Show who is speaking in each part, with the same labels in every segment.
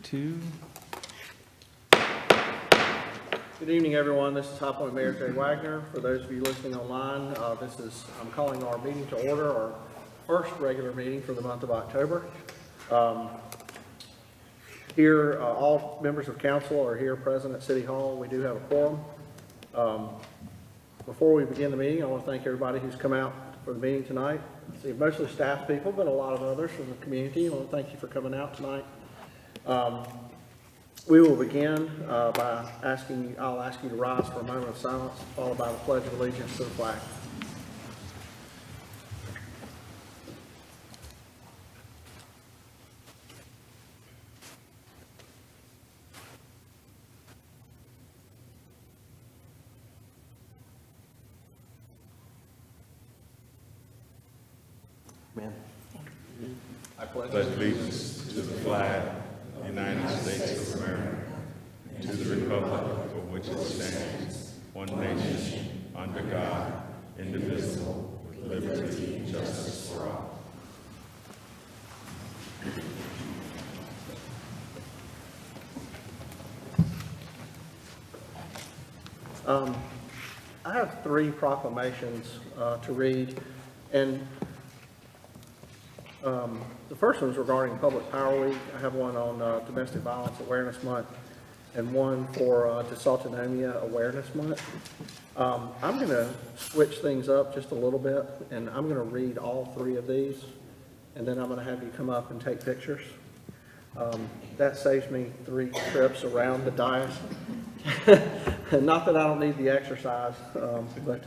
Speaker 1: 2.
Speaker 2: Good evening, everyone. This is High Point Mayor Jay Wagner. For those of you listening online, I'm calling our meeting to order, our first regular meeting for the month of October. Here, all members of council are here present at City Hall. We do have a quorum. Before we begin the meeting, I want to thank everybody who's come out for the meeting tonight. I see mostly staff people, but a lot of others from the community. I want to thank you for coming out tonight. We will begin by I'll ask you to rise for a moment of silence, followed by the Pledge of Allegiance to the flag. Amen. I pledge
Speaker 3: allegiance to the flag of the United States of America, and to the republic for which it stands, one nation, under God, indivisible, with liberty and justice for all.
Speaker 2: I have 3 proclamations to read, and the first one is regarding Public Power Week. I have one on Domestic Violence Awareness Month and one for Dysautonomia Awareness Month. I'm going to switch things up just a little bit, and I'm going to read all 3 of these, and then I'm going to have you come up and take pictures. That saves me 3 trips around the dais. Not that I don't need the exercise, but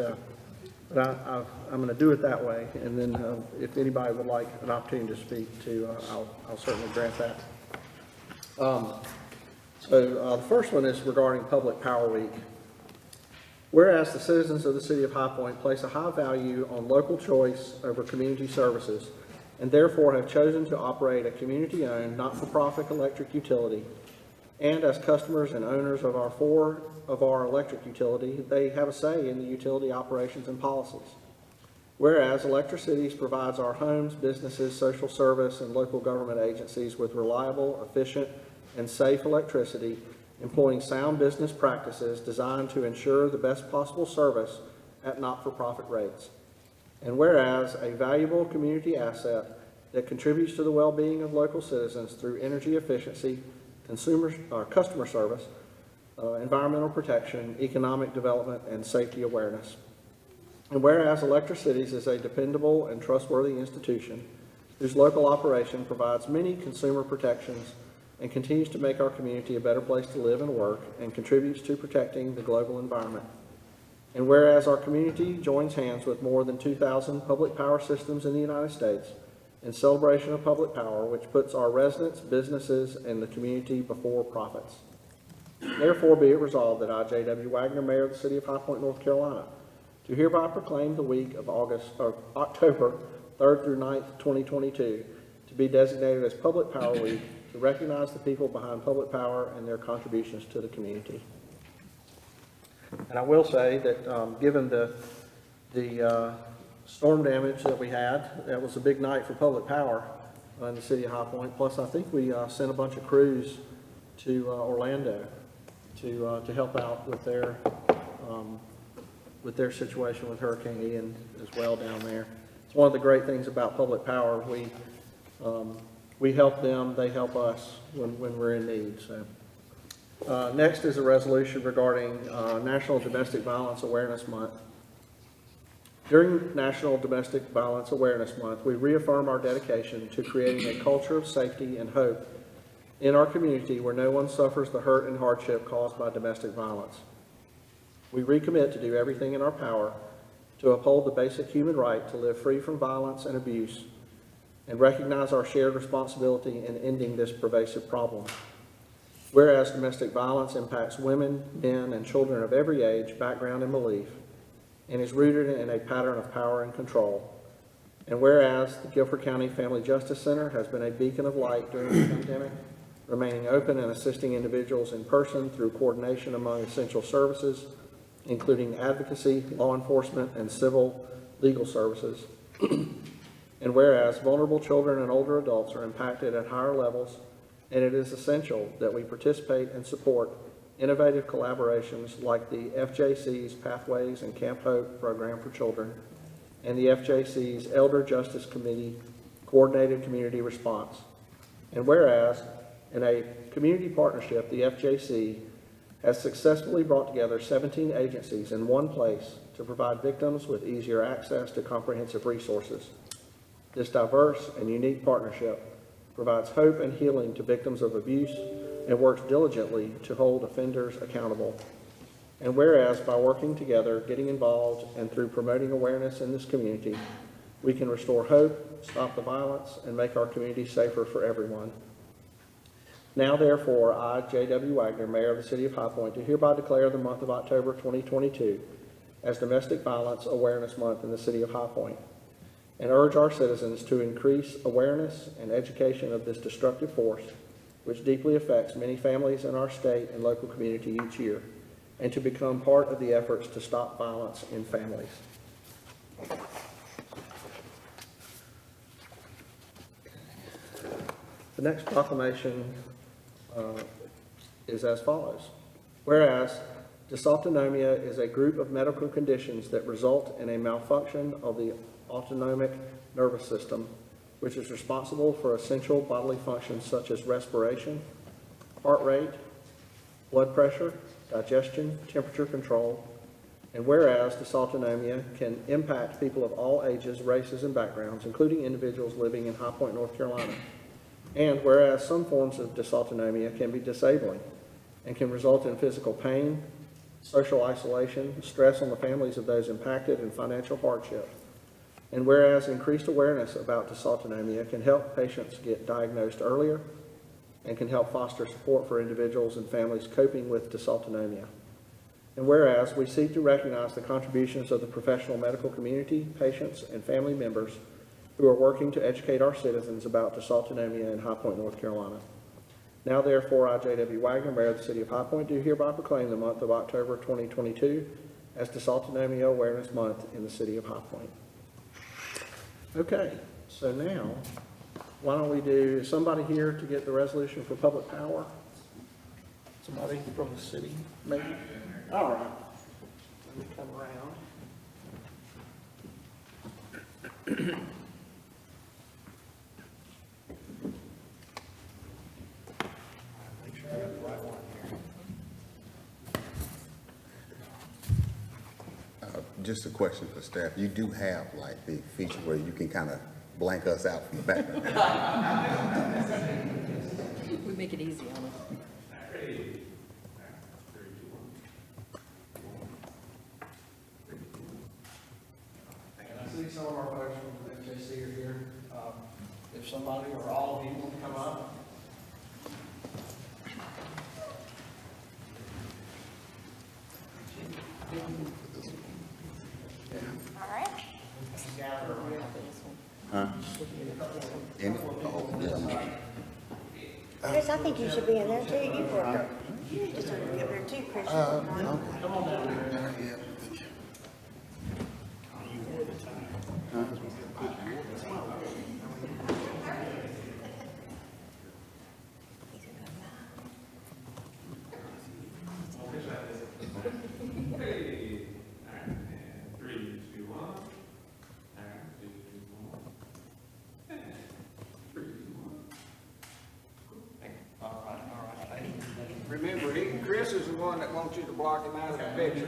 Speaker 2: I'm going to do it that way, and then if anybody would like an opportunity to speak to, I'll certainly grant that. So the first one is regarding Public Power Week. Whereas the citizens of the City of High Point place a high value on local choice over community services, and therefore have chosen to operate a community-owned, not-for-profit electric utility, and as customers and owners of our electric utility, they have a say in the utility operations and policies. Whereas Electricities provides our homes, businesses, social service, and local government agencies with reliable, efficient, and safe electricity, employing sound business practices designed to ensure the best possible service at not-for-profit rates. And whereas a valuable community asset that contributes to the well-being of local citizens through energy efficiency, customer service, environmental protection, economic development, and safety awareness. And whereas Electricities is a dependable and trustworthy institution whose local operation provides many consumer protections and continues to make our community a better place to live and work and contributes to protecting the global environment. And whereas our community joins hands with more than 2,000 public power systems in the United States in celebration of public power, which puts our residents, businesses, and the community before profits. Therefore, be it resolved that I, J.W. Wagner, Mayor of the City of High Point, North Carolina, do hereby proclaim the week of October 3rd through 9th, 2022, to be designated as Public Power Week to recognize the people behind public power and their contributions to the community. And I will say that given the storm damage that we had, that was a big night for public power in the City of High Point. Plus, I think we sent a bunch of crews to Orlando to help out with their situation with Hurricane Ian as well down there. It's one of the great things about public power. We help them, they help us when we're in need. So, next is a resolution regarding National Domestic Violence Awareness Month. During National Domestic Violence Awareness Month, we reaffirm our dedication to creating a culture of safety and hope in our community where no one suffers the hurt and hardship caused by domestic violence. We recommit to do everything in our power to uphold the basic human right to live free from violence and abuse and recognize our shared responsibility in ending this pervasive problem. Whereas domestic violence impacts women, men, and children of every age, background, and belief, and is rooted in a pattern of power and control. And whereas the Guilford County Family Justice Center has been a beacon of light during the pandemic, remaining open and assisting individuals in person through coordination among essential services, including advocacy, law enforcement, and civil legal services. And whereas vulnerable children and older adults are impacted at higher levels and it is essential that we participate and support innovative collaborations like the FJC's Pathways and Camp Hope program for children and the FJC's Elder Justice Committee Coordinated Community Response. And whereas, in a community partnership, the FJC has successfully brought together 17 agencies in one place to provide victims with easier access to comprehensive resources. This diverse and unique partnership provides hope and healing to victims of abuse and works diligently to hold offenders accountable. And whereas, by working together, getting involved, and through promoting awareness in this community, we can restore hope, stop the violence, and make our community safer for everyone. Now, therefore, I, J.W. Wagner, Mayor of the City of High Point, do hereby declare the month of October 2022 as Domestic Violence Awareness Month in the City of High Point, and urge our citizens to increase awareness and education of this destructive force, which deeply affects many families in our state and local community each year, and to become part of the efforts to stop violence in families. The next proclamation is as follows. Whereas dysautonomia is a group of medical conditions that result in a malfunction of the autonomic nervous system, which is responsible for essential bodily functions such as respiration, heart rate, blood pressure, digestion, temperature control. And whereas dysautonomia can impact people of all ages, races, and backgrounds, including individuals living in High Point, North Carolina. And whereas some forms of dysautonomia can be disabling and can result in physical pain, social isolation, stress on the families of those impacted, and financial hardship. And whereas increased awareness about dysautonomia can help patients get diagnosed earlier and can help foster support for individuals and families coping with dysautonomia. And whereas we seek to recognize the contributions of the professional medical community, patients, and family members who are working to educate our citizens about dysautonomia in High Point, North Carolina. Now, therefore, I, J.W. Wagner, Mayor of the City of High Point, do hereby proclaim the month of October 2022 as Dysautonomia Awareness Month in the City of High Point. Okay, so now, why don't we do, is somebody here to get the resolution for public power? Somebody from the city, maybe? All right. Let me come around. Make sure I got the right one here.
Speaker 1: Just a question for staff. You do have like the feature where you can kind of blank us out from the background.
Speaker 4: We make it easy on them.
Speaker 2: I see some of our folks from the FJC are here. If somebody or all of you want to come up.
Speaker 5: All right.
Speaker 2: Gather around.
Speaker 5: Chris, I think you should be in there too. You work. You just want to be up there too, Chris.
Speaker 2: Come on down here.
Speaker 6: Remember, Chris is the one that wants you to block him out of the picture.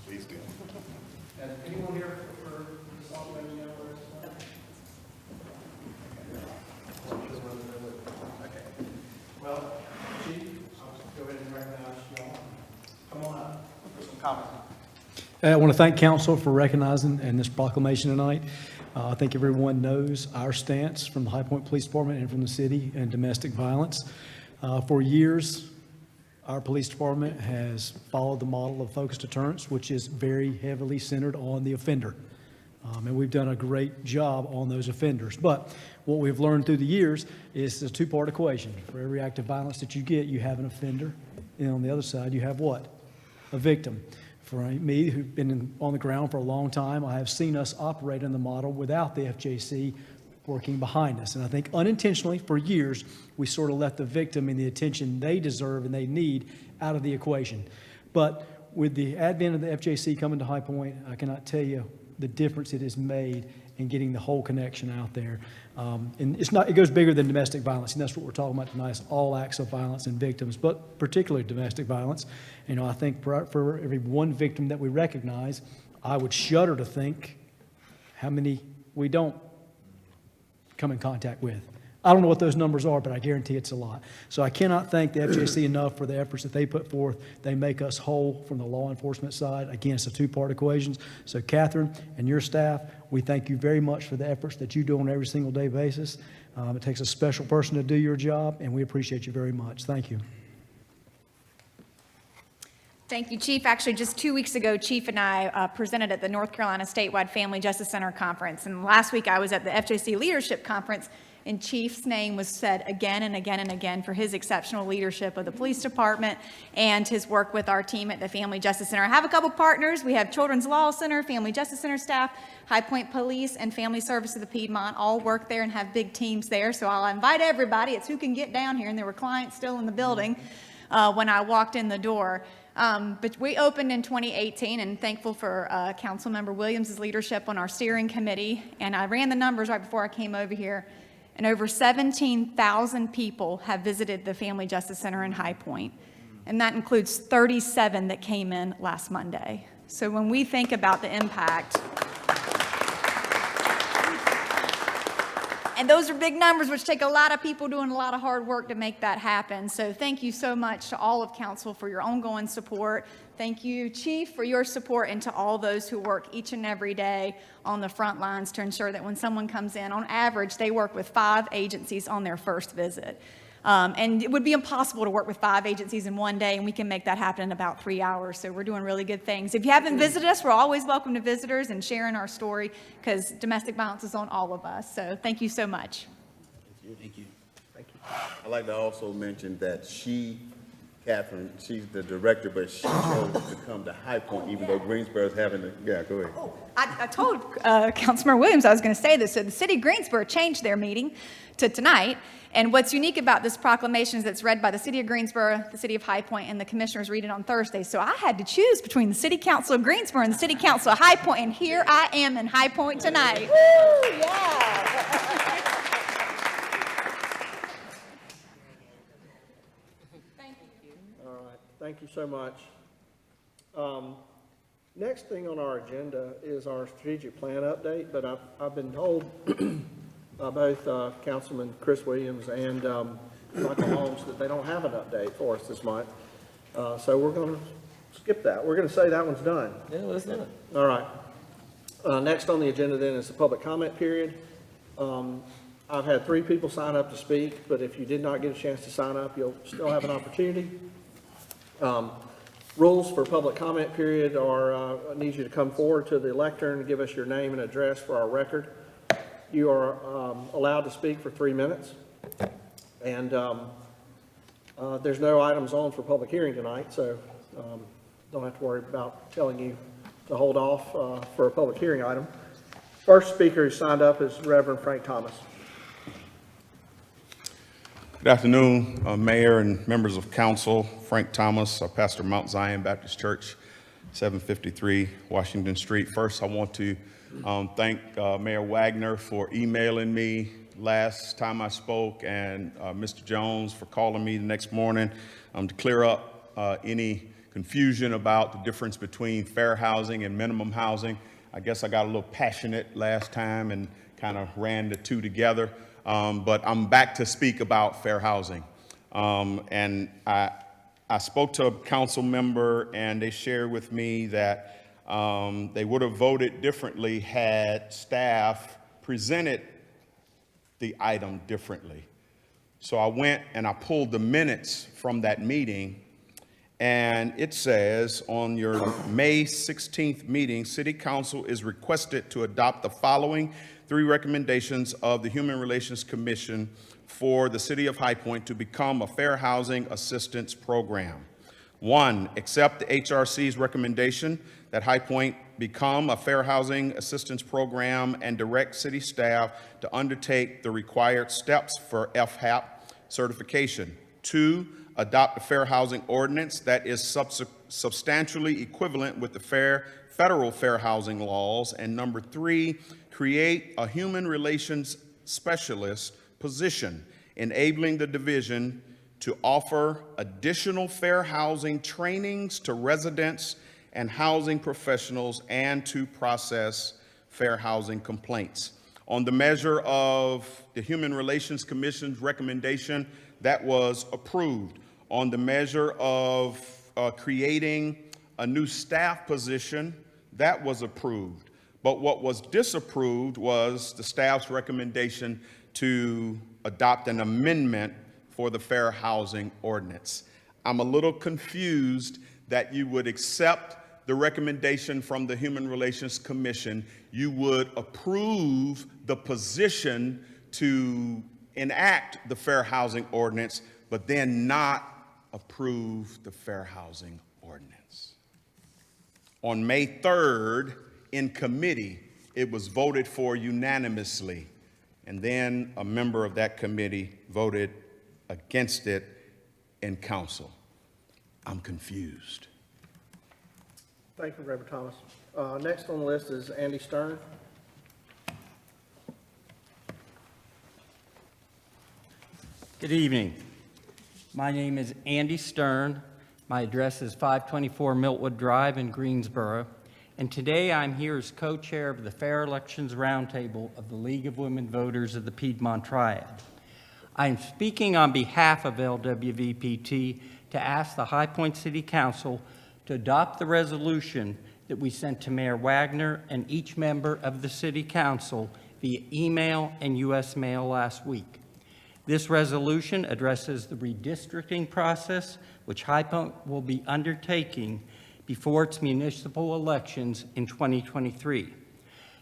Speaker 1: Please do.
Speaker 2: Anyone here for dysautonomia awareness month? Okay. Well, Chief, I'll go ahead and recognize you all. Come on up for some comments.
Speaker 7: I want to thank council for recognizing in this proclamation tonight. I think everyone knows our stance from the High Point Police Department and from the city in domestic violence. For years, our police department has followed the model of focused deterrence, which is very heavily centered on the offender. And we've done a great job on those offenders. But what we've learned through the years is a two-part equation. For every act of violence that you get, you have an offender. And on the other side, you have what? A victim. For me, who've been on the ground for a long time, I have seen us operate in the model without the FJC working behind us. And I think unintentionally, for years, we sort of left the victim and the attention they deserve and they need out of the equation. But with the advent of the FJC coming to High Point, I cannot tell you the difference it has made in getting the whole connection out there. And it goes bigger than domestic violence, and that's what we're talking about tonight, is all acts of violence and victims, but particularly domestic violence. You know, I think for every one victim that we recognize, I would shudder to think how many we don't come in contact with. I don't know what those numbers are, but I guarantee it's a lot. So I cannot thank the FJC enough for the efforts that they put forth. They make us whole from the law enforcement side. Again, it's a two-part equation. So Catherine and your staff, we thank you very much for the efforts that you do on every single day basis. It takes a special person to do your job, and we appreciate you very much. Thank you.
Speaker 8: Thank you, Chief. Actually, just 2 weeks ago, Chief and I presented at the North Carolina Statewide Family Justice Center Conference. And last week, I was at the FJC Leadership Conference, and Chief's name was said again and again and again for his exceptional leadership of the police department and his work with our team at the Family Justice Center. I have a couple partners. We have Children's Law Center, Family Justice Center staff, High Point Police, and Family Service of the Piedmont all work there and have big teams there. So I'll invite everybody. It's who can get down here, and there were clients still in the building when I walked in the door. But we opened in 2018, and thankful for Councilmember Williams' leadership on our steering committee. And I ran the numbers right before I came over here, and over 17,000 people have visited the Family Justice Center in High Point, and that includes 37 that came in last Monday. So when we think about the impact, and those are big numbers, which take a lot of people doing a lot of hard work to make that happen. So thank you so much to all of council for your ongoing support. Thank you, Chief, for your support, and to all those who work each and every day on the front lines to ensure that when someone comes in, on average, they work with 5 agencies on their first visit. And it would be impossible to work with 5 agencies in one day, and we can make that happen in about 3 hours. So we're doing really good things. If you haven't visited us, we're always welcome to visitors and sharing our story, because domestic violence is on all of us. So thank you so much.
Speaker 1: Thank you. I'd like to also mention that Catherine, she's the director, but she chose to come to High Point, even though Greensboro's having the, yeah, go ahead.
Speaker 8: I told Councilmember Williams I was going to say this. So the city of Greensboro changed their meeting to tonight. And what's unique about this proclamation is it's read by the city of Greensboro, the city of High Point, and the commissioners read it on Thursday. So I had to choose between the city council of Greensboro and the city council of High Point, and here I am in High Point tonight.
Speaker 5: Woo, yeah.
Speaker 2: All right, thank you so much. Next thing on our agenda is our strategic plan update, but I've been told by both Councilman Chris Williams and Michael Holmes that they don't have an update for us this month. So we're going to skip that. We're going to say that one's done.
Speaker 9: Yeah, let's do it.
Speaker 2: All right. Next on the agenda then is the public comment period. I've had 3 people sign up to speak, but if you did not get a chance to sign up, you'll still have an opportunity. Rules for public comment period are, I need you to come forward to the lectern and give us your name and address for our record. You are allowed to speak for 3 minutes. And there's no items on for public hearing tonight, so don't have to worry about telling you to hold off for a public hearing item. First speaker who signed up is Reverend Frank Thomas.
Speaker 3: Good afternoon, Mayor and members of council. Frank Thomas, pastor Mount Zion Baptist Church, 753 Washington Street. First, I want to thank Mayor Wagner for emailing me last time I spoke, and Mr. Jones for calling me the next morning to clear up any confusion about the difference between fair housing and minimum housing. I guess I got a little passionate last time and kind of ran the two together. But I'm back to speak about fair housing. And I spoke to a council member, and they shared with me that they would have voted differently had staff presented the item differently. So I went and I pulled the minutes from that meeting, and it says on your May 16th meeting, City Council is requested to adopt the following 3 recommendations of the Human Relations Commission for the City of High Point to become a fair housing assistance program. 1, accept the HRC's recommendation that High Point become a fair housing assistance program and direct city staff to undertake the required steps for FHAP certification. 2, adopt a fair housing ordinance that is substantially equivalent with the federal fair housing laws. And number 3, create a human relations specialist position, enabling the division to offer additional fair housing trainings to residents and housing professionals and to process fair housing complaints. On the measure of the Human Relations Commission's recommendation, that was approved. On the measure of creating a new staff position, that was approved. But what was disapproved was the staff's recommendation to adopt an amendment for the fair housing ordinance. I'm a little confused that you would accept the recommendation from the Human Relations Commission. You would approve the position to enact the fair housing ordinance, but then not approve the fair housing ordinance. On May 3rd, in committee, it was voted for unanimously, and then a member of that committee voted against it in council. I'm confused.
Speaker 2: Thank you, Reverend Thomas. Next on the list is Andy Stern.
Speaker 9: Good evening. My name is Andy Stern. My address is 524 Miltwood Drive in Greensboro. And today I'm here as co-chair of the Fair Elections Roundtable of the League of Women Voters of the Piedmont Triad. I am speaking on behalf of LWVPT to ask the High Point City Council to adopt the resolution that we sent to Mayor Wagner and each member of the City Council via email and U.S. mail last week. This resolution addresses the redistricting process, which High Point will be undertaking before its municipal elections in 2023.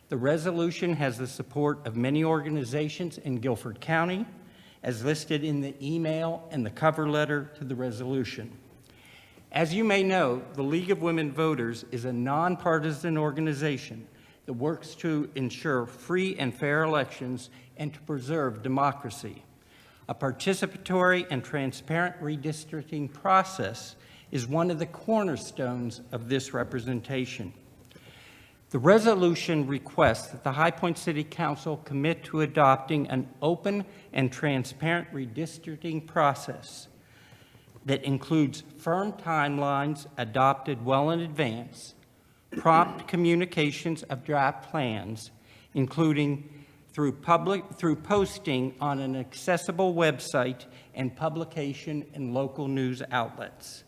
Speaker 9: The resolution has the support of many organizations in Guilford County, as listed in the email and the cover letter to the resolution. As you may know, the League of Women Voters is a nonpartisan organization that works to ensure free and fair elections and to preserve democracy. A participatory and transparent redistricting process is one of the cornerstones of this representation. The resolution requests that the High Point City Council commit to adopting an open and transparent redistricting process that includes firm timelines adopted well in advance, prompt communications of draft plans, including through posting on an accessible website and publication in local news outlets.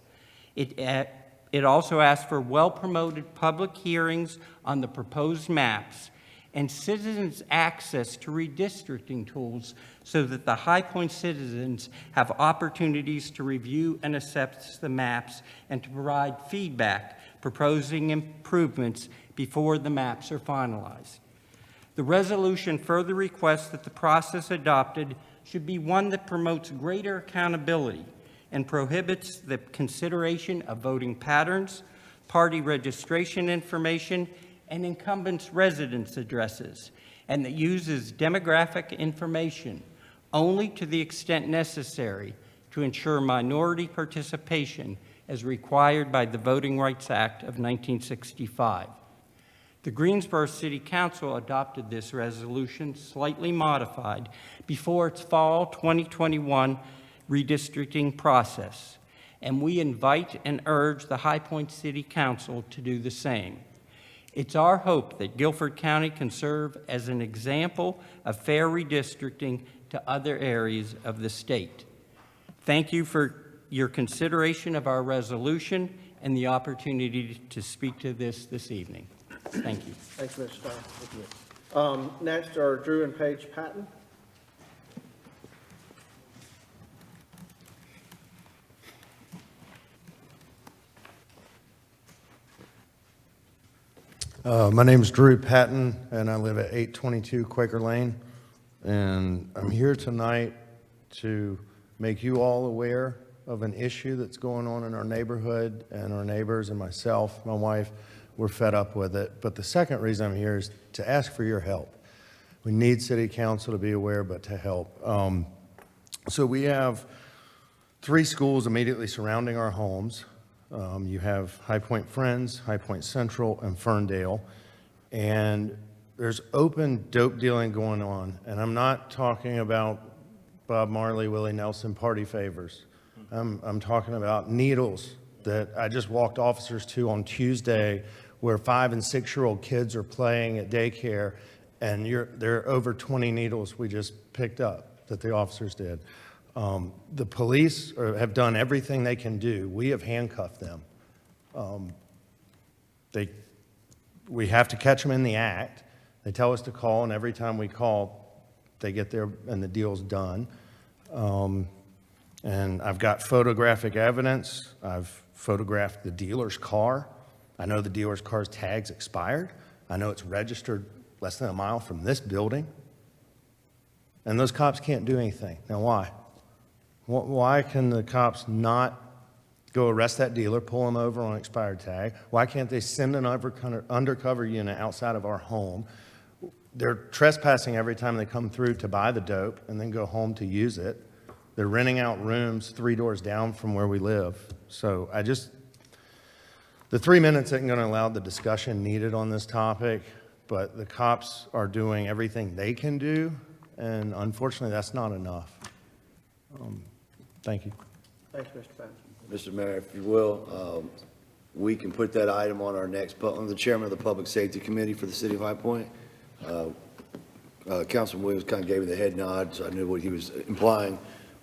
Speaker 9: It also asks for well-promoted public hearings on the proposed maps and citizens' access to redistricting tools so that the High Point citizens have opportunities to review and assess the maps and to provide feedback, proposing improvements before the maps are finalized. The resolution further requests that the process adopted should be one that promotes greater accountability and prohibits the consideration of voting patterns, party registration information, and incumbents' residence addresses, and that uses demographic information only to the extent necessary to ensure minority participation as required by the Voting Rights Act of 1965. The Greensboro City Council adopted this resolution, slightly modified, before its fall 2021 redistricting process, and we invite and urge the High Point City Council to do the same. It's our hope that Guilford County can serve as an example of fair redistricting to other areas of the state. Thank you for your consideration of our resolution and the opportunity to speak to this evening. Thank you.
Speaker 2: Thanks, Mr. Stein. Thank you. Next are Drew and Paige Patton.
Speaker 10: My name is Drew Patton, and I live at 822 Quaker Lane. And I'm here tonight to make you all aware of an issue that's going on in our neighborhood, and our neighbors and myself, my wife, we're fed up with it. But the second reason I'm here is to ask for your help. We need city council to be aware, but to help. So we have 3 schools immediately surrounding our homes. You have High Point Friends, High Point Central, and Ferndale. And there's open dope dealing going on. And I'm not talking about Bob Marley, Willie Nelson party favors. I'm talking about needles that I just walked officers to on Tuesday, where 5- and 6-year-old kids are playing at daycare, and there are over 20 needles we just picked up that the officers did. The police have done everything they can do. We have handcuffed them. We have to catch them in the act. They tell us to call, and every time we call, they get there and the deal's done. And I've got photographic evidence. I've photographed the dealer's car. I know the dealer's car's tag's expired. I know it's registered less than a mile from this building. And those cops can't do anything. Now, why? Why can the cops not go arrest that dealer, pull him over on an expired tag? Why can't they send an undercover unit outside of our home? They're trespassing every time they come through to buy the dope and then go home to use it. They're renting out rooms 3 doors down from where we live. So the 3 minutes isn't going to allow the discussion needed on this topic, but the cops are doing everything they can do, and unfortunately, that's not enough. Thank you.
Speaker 2: Thanks, Mr. Patton.
Speaker 11: Mr. Mayor, if you will, we can put that item on our next, I'm the chairman of the Public Safety Committee for the City of High Point. Councilman Williams kind of gave me the head nod, so I knew what he was implying.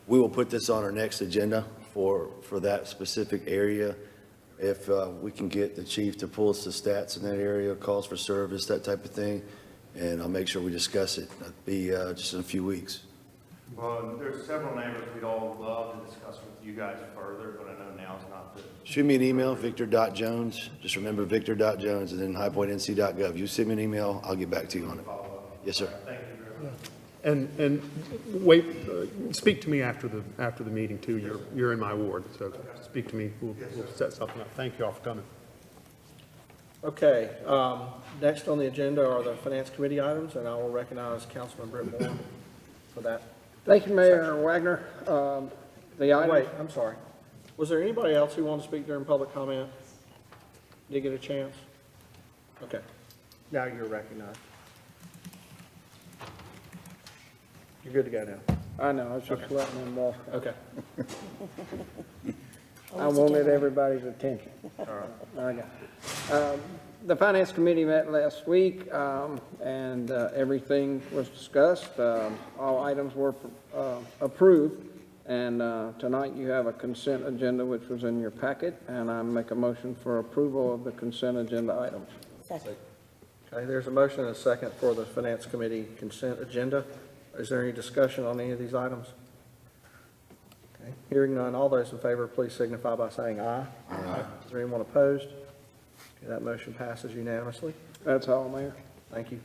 Speaker 11: We will put this on our next agenda for that specific area. If we can get the chief to pull us the stats in that area, calls for service, that type of thing, and I'll make sure we discuss it. That'll be just in a few weeks.
Speaker 10: Well, there's several neighbors we'd all love to discuss with you guys further, but I know now's not the...
Speaker 11: Shoot me an email, victor.jones. Just remember victor.jones and then highpointnc.gov. You send me an email, I'll get back to you on it. Yes, sir.
Speaker 10: Thank you very much.
Speaker 12: And wait, speak to me after the meeting too. You're in my ward, so speak to me. We'll set something up. Thank you all for coming.
Speaker 2: Okay, next on the agenda are the Finance Committee items, and I will recognize Councilman Brett Moore for that.
Speaker 6: Thank you, Mayor Wagner. The item.
Speaker 2: Wait, I'm sorry. Was there anybody else who wanted to speak during public comment? Did you get a chance? Okay, now you're recognized. You're good to go now.
Speaker 6: I know, I was just letting them walk.
Speaker 2: Okay.
Speaker 6: I wanted everybody's attention.
Speaker 2: All right.
Speaker 6: Okay. The Finance Committee met last week, and everything was discussed. All items were approved, and tonight you have a consent agenda which was in your packet, and I make a motion for approval of the consent agenda items.
Speaker 5: Second.
Speaker 2: Okay, there's a motion and a second for the Finance Committee consent agenda. Is there any discussion on any of these items? Okay, hearing none, all those in favor, please signify by saying aye. Aye. Is there anyone opposed? Okay, that motion passes unanimously.
Speaker 6: That's all, Mayor.
Speaker 2: Thank you.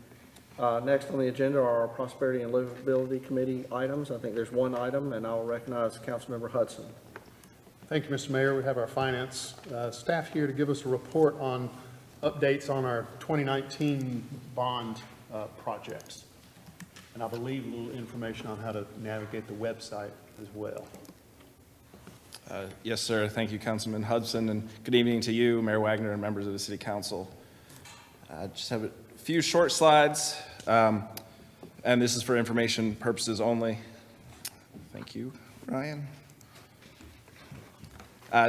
Speaker 2: Next on the agenda are our Prosperity and Livability Committee items. I think there's one item, and I'll recognize Councilmember Hudson.
Speaker 12: Thank you, Mr. Mayor. We have our finance staff here to give us a report on updates on our 2019 bond projects. And I believe a little information on how to navigate the website as well.
Speaker 13: Yes, sir. Thank you, Councilman Hudson, and good evening to you, Mayor Wagner, and members of the City Council. I just have a few short slides, and this is for information purposes only. Thank you, Ryan.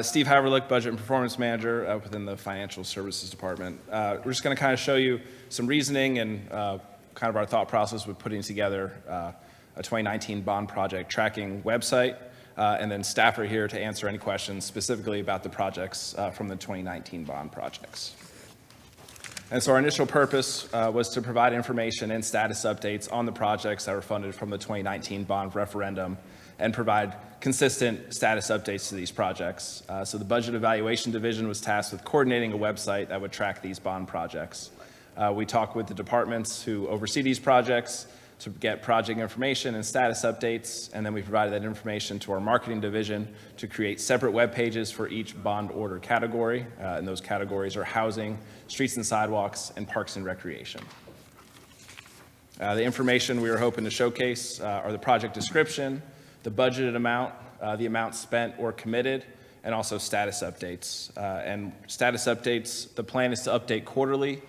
Speaker 13: Steve Haverlick, Budget and Performance Manager within the Financial Services Department. We're just going to kind of show you some reasoning and kind of our thought process with putting together a 2019 bond project tracking website, and then staff are here to answer any questions specifically about the projects from the 2019 bond projects. And so our initial purpose was to provide information and status updates on the projects that were funded from the 2019 bond referendum and provide consistent status updates to these projects. So the Budget Evaluation Division was tasked with coordinating a website that would track these bond projects. We talked with the departments who oversee these projects to get project information and status updates, and then we provided that information to our marketing division to create separate web pages for each bond order category, and those categories are housing, streets and sidewalks, and parks and recreation. The information we were hoping to showcase are the project description, the budgeted amount, the amount spent or committed, and also status updates. And status updates, the plan is to update quarterly,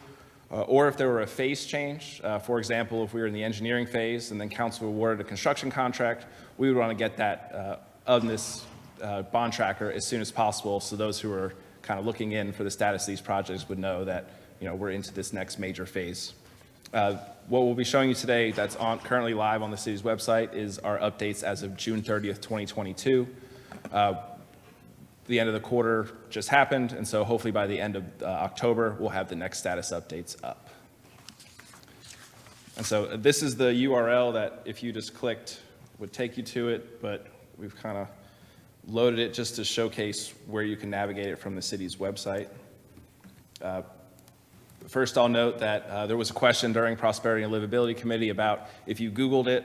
Speaker 13: or if there were a phase change. For example, if we were in the engineering phase and then council awarded a construction contract, we would want to get that on this bond tracker as soon as possible, so those who are kind of looking in for the status of these projects would know that, you know, we're into this next major phase. What we'll be showing you today that's currently live on the city's website is our updates as of June 30th, 2022. The end of the quarter just happened, and so hopefully by the end of October, we'll have the next status updates up. And so this is the URL that if you just clicked would take you to it, but we've kind of loaded it just to showcase where you can navigate it from the city's website. First, I'll note that there was a question during Prosperity and Livability Committee about if you Googled it,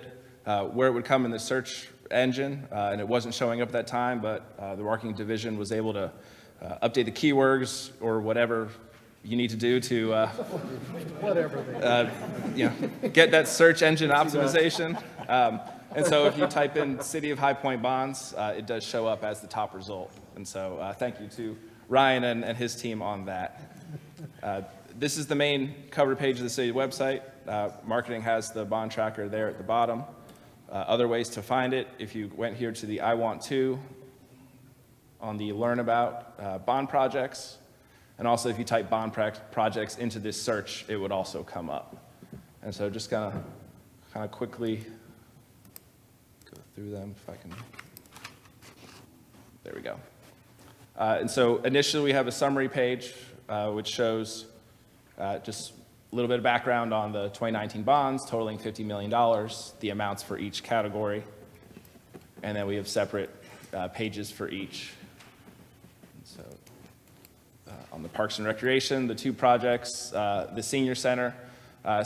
Speaker 13: where it would come in the search engine, and it wasn't showing up at that time, but the marketing division was able to update the keywords or whatever you need to do to get that search engine optimization. And so if you type in City of High Point bonds, it does show up as the top result. And so thank you to Ryan and his team on that. This is the main cover page of the city website. Marketing has the bond tracker there at the bottom. Other ways to find it, if you went here to the I Want To on the Learn About bond projects, and also if you type bond projects into this search, it would also come up. And so just kind of quickly go through them if I can. There we go. And so initially we have a summary page which shows just a little bit of background on the 2019 bonds totaling $50 million, the amounts for each category, and then we have separate pages for each. And so on the Parks and Recreation, the two projects, the Senior Center.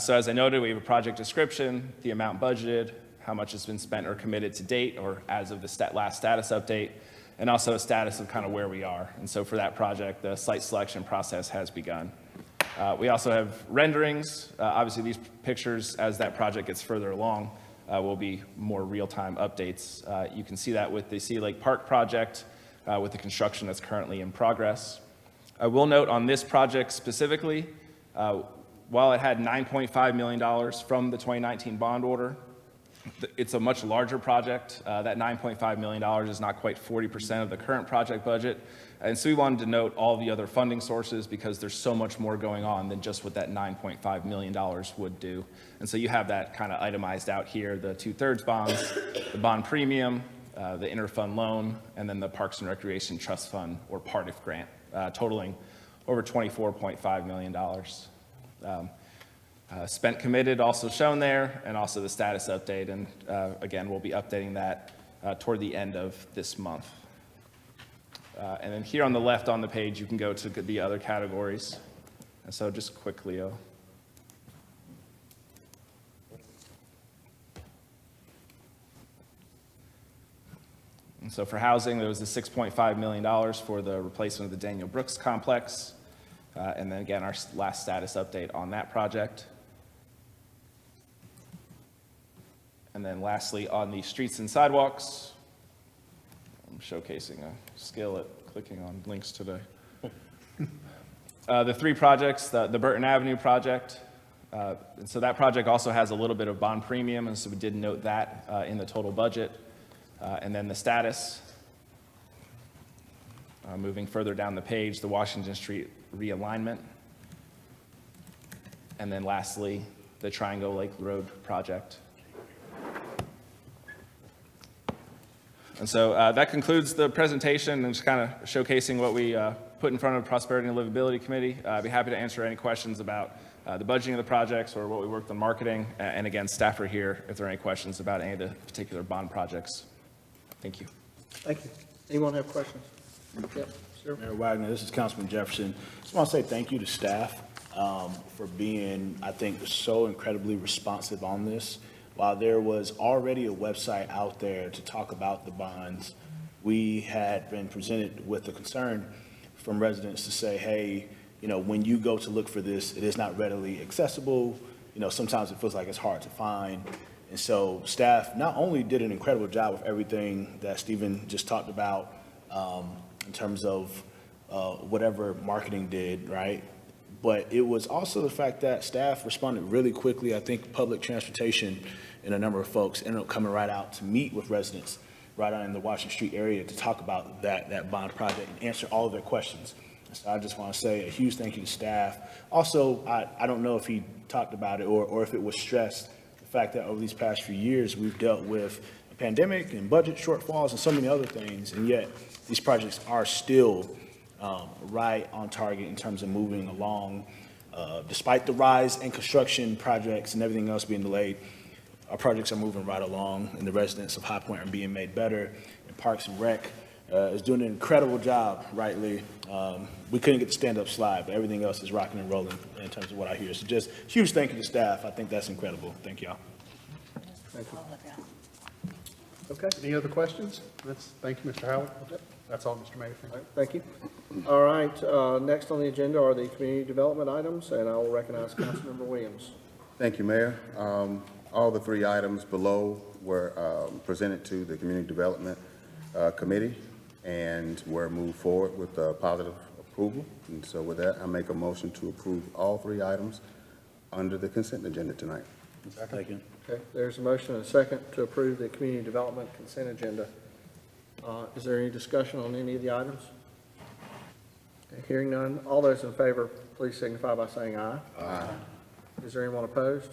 Speaker 13: So as I noted, we have a project description, the amount budgeted, how much has been spent or committed to date or as of the last status update, and also a status of kind of where we are. And so for that project, the site selection process has begun. We also have renderings. Obviously, these pictures, as that project gets further along, will be more real-time updates. You can see that with the Sea Lake Park project, with the construction that's currently in progress. I will note on this project specifically, while it had $9.5 million from the 2019 bond order, it's a much larger project. That $9.5 million is not quite 40% of the current project budget. And so we wanted to note all the other funding sources because there's so much more going on than just what that $9.5 million would do. And so you have that kind of itemized out here, the 2/3 bonds, the bond premium, the interfund loan, and then the Parks and Recreation Trust Fund or PARTIF grant, totaling over $24.5 million. Spent committed also shown there, and also the status update. And again, we'll be updating that toward the end of this month. And then here on the left on the page, you can go to the other categories. And so just quickly, and so for housing, there was the $6.5 million for the replacement of the Daniel Brooks complex. And then again, our last status update on that project. And then lastly, on the streets and sidewalks, I'm showcasing a skill at clicking on links today. The three projects, the Burton Avenue project, and so that project also has a little bit of bond premium, and so we did note that in the total budget. And then the status, moving further down the page, the Washington Street realignment. And then lastly, the Triangle Lake Road project. And so that concludes the presentation and just kind of showcasing what we put in front of the Prosperity and Livability Committee. I'd be happy to answer any questions about the budgeting of the projects or what we worked on marketing. And again, staff are here if there are any questions about any of the particular bond projects. Thank you.
Speaker 2: Thank you. Anyone have questions? Yep, sir.
Speaker 14: Mayor Wagner, this is Councilman Jefferson. Just want to say thank you to staff for being, I think, so incredibly responsive on this. while there was already a website out there to talk about the bonds, we had been presented with a concern from residents to say, hey, when you go to look for this, it is not readily accessible. Sometimes it feels like it's hard to find. And so staff not only did an incredible job with everything that Stephen just talked about in terms of whatever marketing did, right? But it was also the fact that staff responded really quickly. I think public transportation and a number of folks ended up coming right out to meet with residents right out in the Washington Street area to talk about that bond project and answer all of their questions. So I just want to say a huge thank you to staff. Also, I don't know if he talked about it or if it was stressed, the fact that over these past few years, we've dealt with a pandemic and budget shortfalls and so many other things, and yet these projects are still right on target in terms of moving along. Despite the rise in construction projects and everything else being delayed, our projects are moving right along, and the residents of High Point are being made better. And Parks and Rec is doing an incredible job, rightly. We couldn't get the stand-up slide, but everything else is rocking and rolling in terms of what I hear. So just huge thank you to staff. I think that's incredible. Thank y'all.
Speaker 2: Thank you. Okay.
Speaker 12: Any other questions? Thank you, Mr. Howard. That's all, Mr. Mayor.
Speaker 2: Thank you. All right, next on the agenda are the community development items, and I will recognize Councilmember Williams.
Speaker 1: Thank you, Mayor. All the three items below were presented to the Community Development Committee and were moved forward with positive approval. And so with that, I make a motion to approve all three items under the consent agenda tonight.
Speaker 14: Second.
Speaker 2: Okay, there's a motion and a second to approve the community development consent agenda. Is there any discussion on any of the items? Okay, hearing none, all those in favor, please signify by saying aye. Aye. Is there anyone opposed?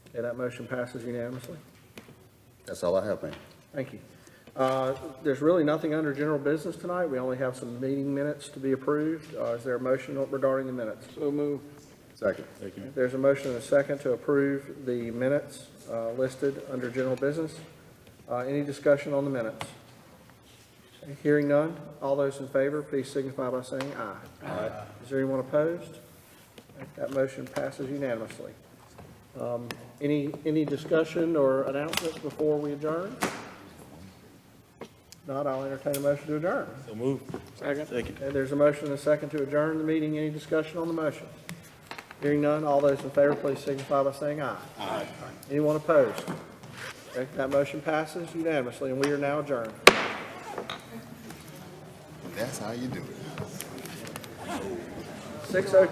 Speaker 2: Okay, that motion passes unanimously.
Speaker 1: That's all I have, Mayor.
Speaker 2: Thank you. There's really nothing under general business tonight. We only have some meeting minutes to be approved. Is there a motion regarding the minutes?
Speaker 6: So move.
Speaker 1: Second.
Speaker 2: Thank you. There's a motion and a second to approve the minutes listed under general business. Any discussion on the minutes? Hearing none, all those in favor, please signify by saying aye. Aye. Is there anyone opposed? That motion passes unanimously. Any discussion or announcements before we adjourn? Not, I'll entertain a motion to adjourn.
Speaker 14: So move.
Speaker 6: Second.
Speaker 14: Second.
Speaker 2: Okay, there's a motion and a second to adjourn the meeting. Any discussion on the motion? Hearing none, all those in favor, please signify by saying aye. Aye. Anyone opposed? Okay, that motion passes unanimously, and we are now adjourned.
Speaker 1: That's how you do it.
Speaker 2: 6:02.